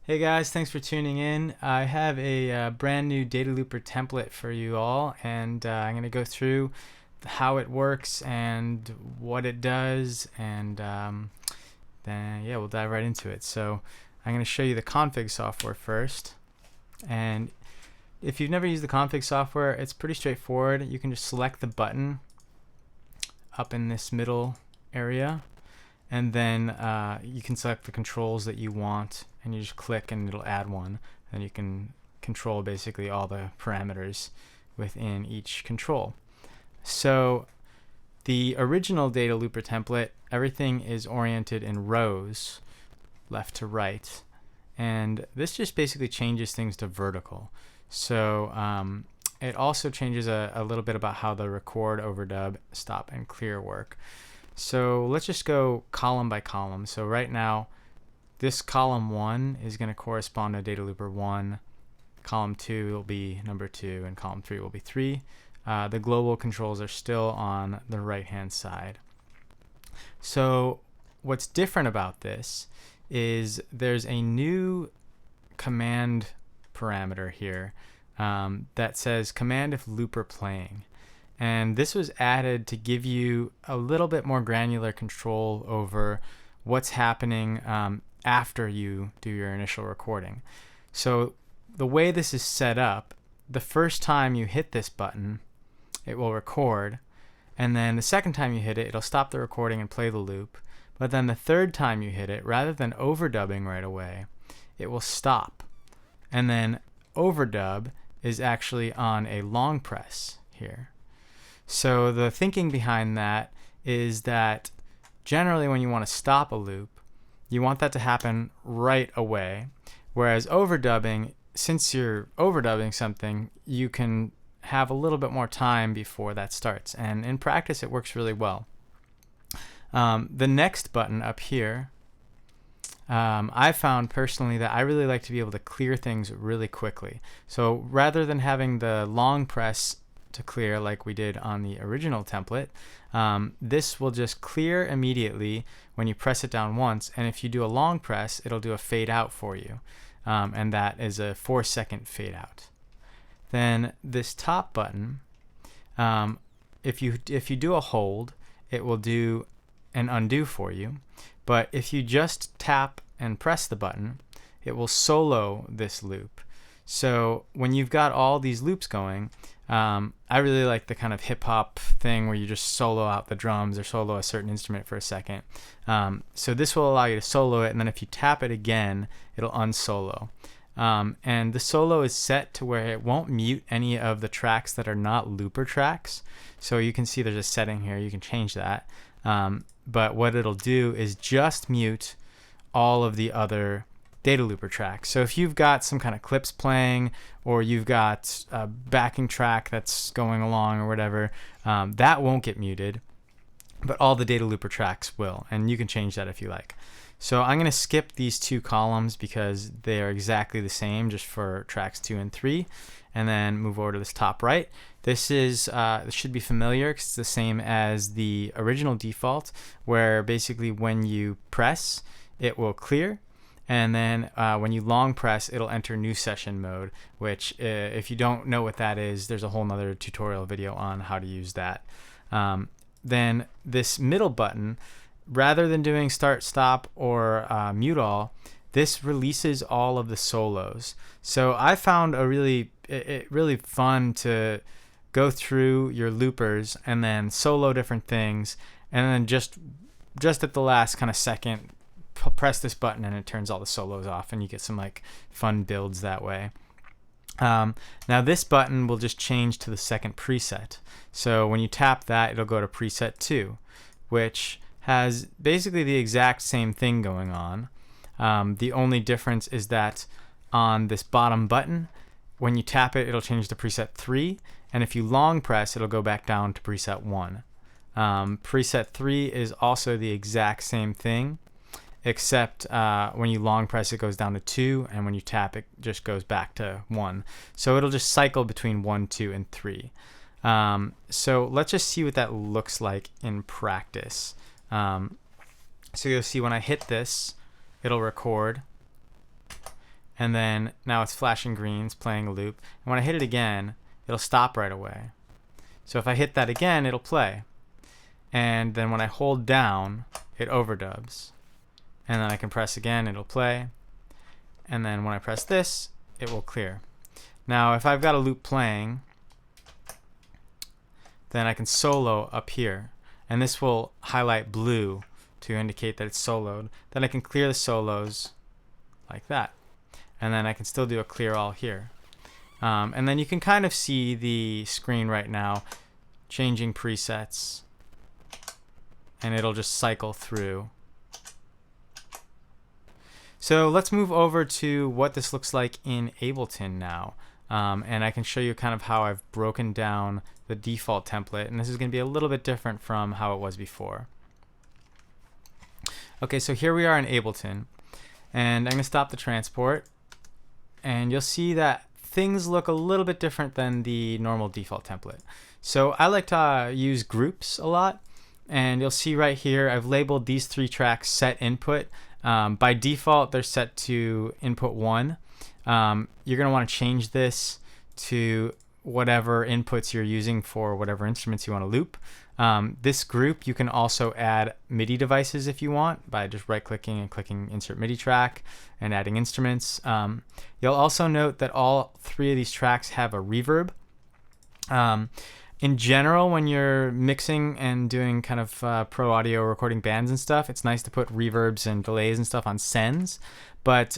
Hey guys, thanks for tuning in. I have a brand new Datalooper template for you all, and I'm going to go through how it works and what it does, and then we'll dive right into it. So I'm going to show you the config software first, and if you've never used the config software, it's pretty straightforward. You can just select the button up in this middle area, and then you can select the controls that you want, and you just click and it'll add one, and you can control basically all the parameters within each control. So the original Datalooper template, everything is oriented in rows left to right, and this just basically changes things to vertical. So it also changes a little bit about how the record, overdub, stop, and clear work. So let's just go column by column. So right now, this column 1 is going to correspond to Datalooper 1. Column 2 will be number 2, and column 3 will be 3. The global controls are still on the right-hand side. So what's different about this is there's a new command parameter here that says command if looper playing. And this was added to give you a little bit more granular control over what's happening after you do your initial recording. So the way this is set up, the first time you hit this button, it will record, and then the second time you hit it, it'll stop the recording and play the loop. But then the third time you hit it, rather than overdubbing right away, it will stop. And then overdub is actually on a long press here. So the thinking behind that is that generally when you want to stop a loop, you want that to happen right away. Whereas overdubbing, since you're overdubbing something, you can have a little bit more time before that starts. And in practice, it works really well. The next button up here, I found personally that I really like to be able to clear things really quickly. So rather than having the long press to clear like we did on the original template, this will just clear immediately when you press it down once, and if you do a long press, it'll do a fade out for you, and that is a 4-second fade out. Then this top button, if you do a hold, it will do an undo for you, but if you just tap and press the button, it will solo this loop. So when you've got all these loops going, I really like the kind of hip hop thing where you just solo out the drums or solo a certain instrument for a second. So this will allow you to solo it, and then if you tap it again, it'll unsolo. And the solo is set to where it won't mute any of the tracks that are not looper tracks. So you can see there's a setting here, you can change that. But what it'll do is just mute all of the other Datalooper tracks. So if you've got some kind of clips playing, or you've got a backing track that's going along or whatever, that won't get muted, but all the Datalooper tracks will, and you can change that if you like. So I'm going to skip these two columns because they are exactly the same, just for tracks 2 and 3, and then move over to this top right. This should be familiar because it's the same as the original default, where basically when you press, it will clear, and then when you long press, it'll enter new session mode, which if you don't know what that is, there's a whole nother tutorial video on how to use that. Then this middle button, rather than doing start, stop, or mute all, this releases all of the solos. So I found really fun to go through your loopers and then solo different things, and then just at the last kind of second, press this button and it turns all the solos off, and you get some like fun builds that way. Now this button will just change to the second preset. So when you tap that, it'll go to preset 2, which has basically the exact same thing going on. The only difference is that on this bottom button, when you tap it, it'll change to preset 3, and if you long press, it'll go back down to preset 1. Preset 3 is also the exact same thing, except when you long press, it goes down to 2, and when you tap, it just goes back to 1. So it'll just cycle between 1, 2, and 3. So let's just see what that looks like in practice. So you'll see when I hit this, it'll record, and then now it's flashing green, it's playing a loop. And when I hit it again, it'll stop right away. So if I hit that again, it'll play. And then when I hold down, it overdubs. And then I can press again, it'll play. And then when I press this, it will clear. Now if I've got a loop playing, then I can solo up here. And this will highlight blue to indicate that it's soloed. Then I can clear the solos like that. And then I can still do a clear all here. And then you can kind of see the screen right now changing presets, and it'll just cycle through. So let's move over to what this looks like in Ableton now. And I can show you kind of how I've broken down the default template, and this is going to be a little bit different from how it was before. Okay, so here we are in Ableton, and I'm going to stop the transport, and you'll see that things look a little bit different than the normal default template. So I like to use groups a lot, and you'll see right here I've labeled these 3 tracks set input. By default they're set to input 1. You're going to want to change this to whatever inputs you're using for whatever instruments you want to loop. This group you can also add MIDI devices if you want by just right clicking and clicking insert MIDI track and adding instruments. You'll also note that all 3 of these tracks have a reverb. In general, when you're mixing and doing kind of pro audio recording bands and stuff, it's nice to put reverbs and delays and stuff on sends. But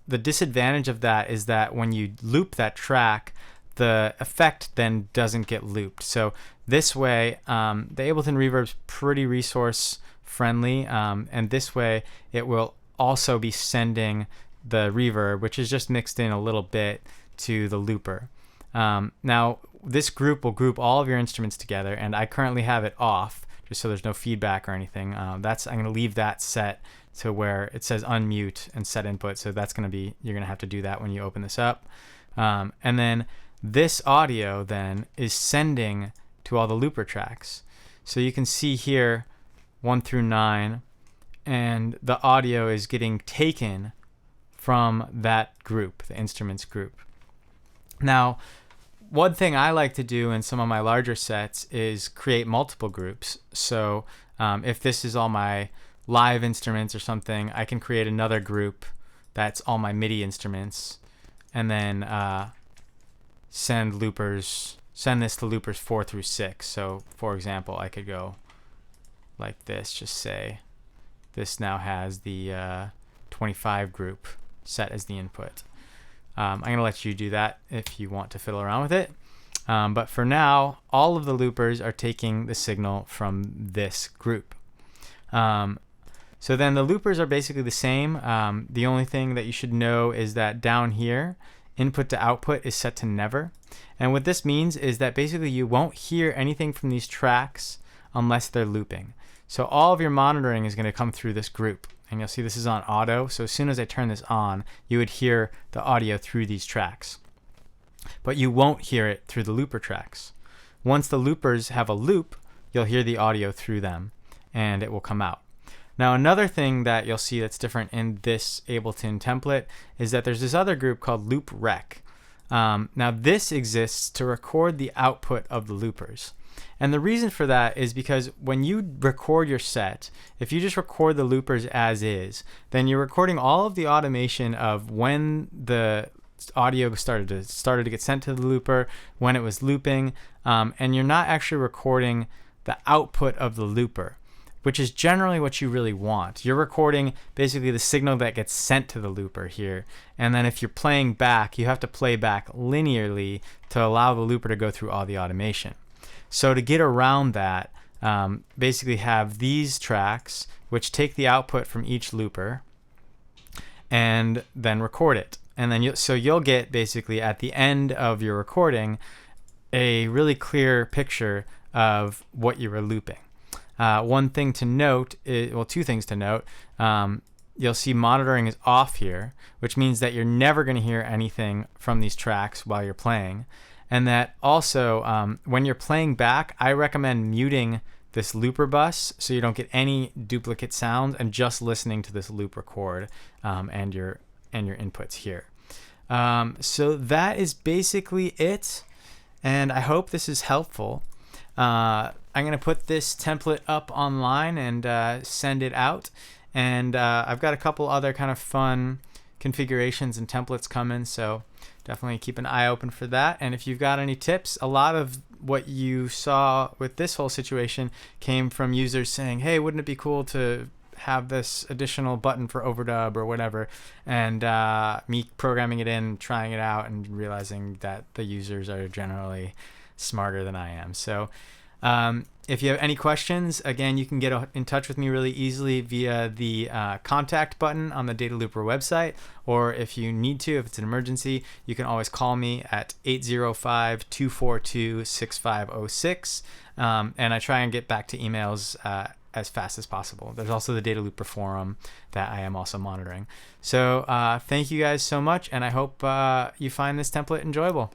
the disadvantage of that is that when you loop that track, the effect then doesn't get looped. So this way, the Ableton Reverb's pretty resource friendly, and this way it will also be sending the reverb, which is just mixed in a little bit, to the looper. Now this group will group all of your instruments together, and I currently have it off just so there's no feedback or anything. I'm going to leave that set to where it says unmute and set input, so that's going to be, you're going to have to do that when you open this up. And then this audio then is sending to all the looper tracks. So you can see here 1 through 9, and the audio is getting taken from that group, the instruments group. Now, one thing I like to do in some of my larger sets is create multiple groups. So if this is all my live instruments or something, I can create another group that's all my MIDI instruments, and then send this to loopers 4 through 6. So for example, I could go like this, just say this now has the 25 group set as the input. I'm going to let you do that if you want to fiddle around with it. But for now, all of the loopers are taking the signal from this group. So then the loopers are basically the same. The only thing that you should know is that down here, input to output is set to never. And what this means is that basically you won't hear anything from these tracks unless they're looping. So all of your monitoring is going to come through this group. And you'll see this is on auto, so as soon as I turn this on, you would hear the audio through these tracks. But you won't hear it through the looper tracks. Once the loopers have a loop, you'll hear the audio through them, and it will come out. Now another thing that you'll see that's different in this Ableton template is that there's this other group called Loop Rec. Now this exists to record the output of the loopers. And the reason for that is because when you record your set, if you just record the loopers as is, then you're recording all of the automation of when the audio started to get sent to the looper, when it was looping, and you're not actually recording the output of the looper, which is generally what you really want. You're recording basically the signal that gets sent to the looper here, and then if you're playing back, you have to play back linearly to allow the looper to go through all the automation. So to get around that, basically have these tracks which take the output from each looper and then record it. And then you'll get basically at the end of your recording a really clear picture of what you were looping. One thing to note is, well, 2 things to note. You'll see monitoring is off here, which means that you're never going to hear anything from these tracks while you're playing. And that also, when you're playing back, I recommend muting this looper bus so you don't get any duplicate sound and just listening to this loop record and your and your inputs here. So that is basically it, and I hope this is helpful. I'm going to put this template up online and send it out, and I've got a couple other kind of fun configurations and templates coming, so definitely keep an eye open for that. And if you've got any tips, a lot of what you saw with this whole situation came from users saying, hey, wouldn't it be cool to have this additional button for overdub or whatever, and me programming it in, trying it out, and realizing that the users are generally smarter than I am. So if you have any questions, again, you can get in touch with me really easily via the contact button on the Datalooper website, or if you need to, if it's an emergency, you can always call me at 805-242-6506, and I try and get back to emails as fast as possible. There's also the Datalooper forum that I am also monitoring. So thank you guys so much, and I hope you find this template enjoyable.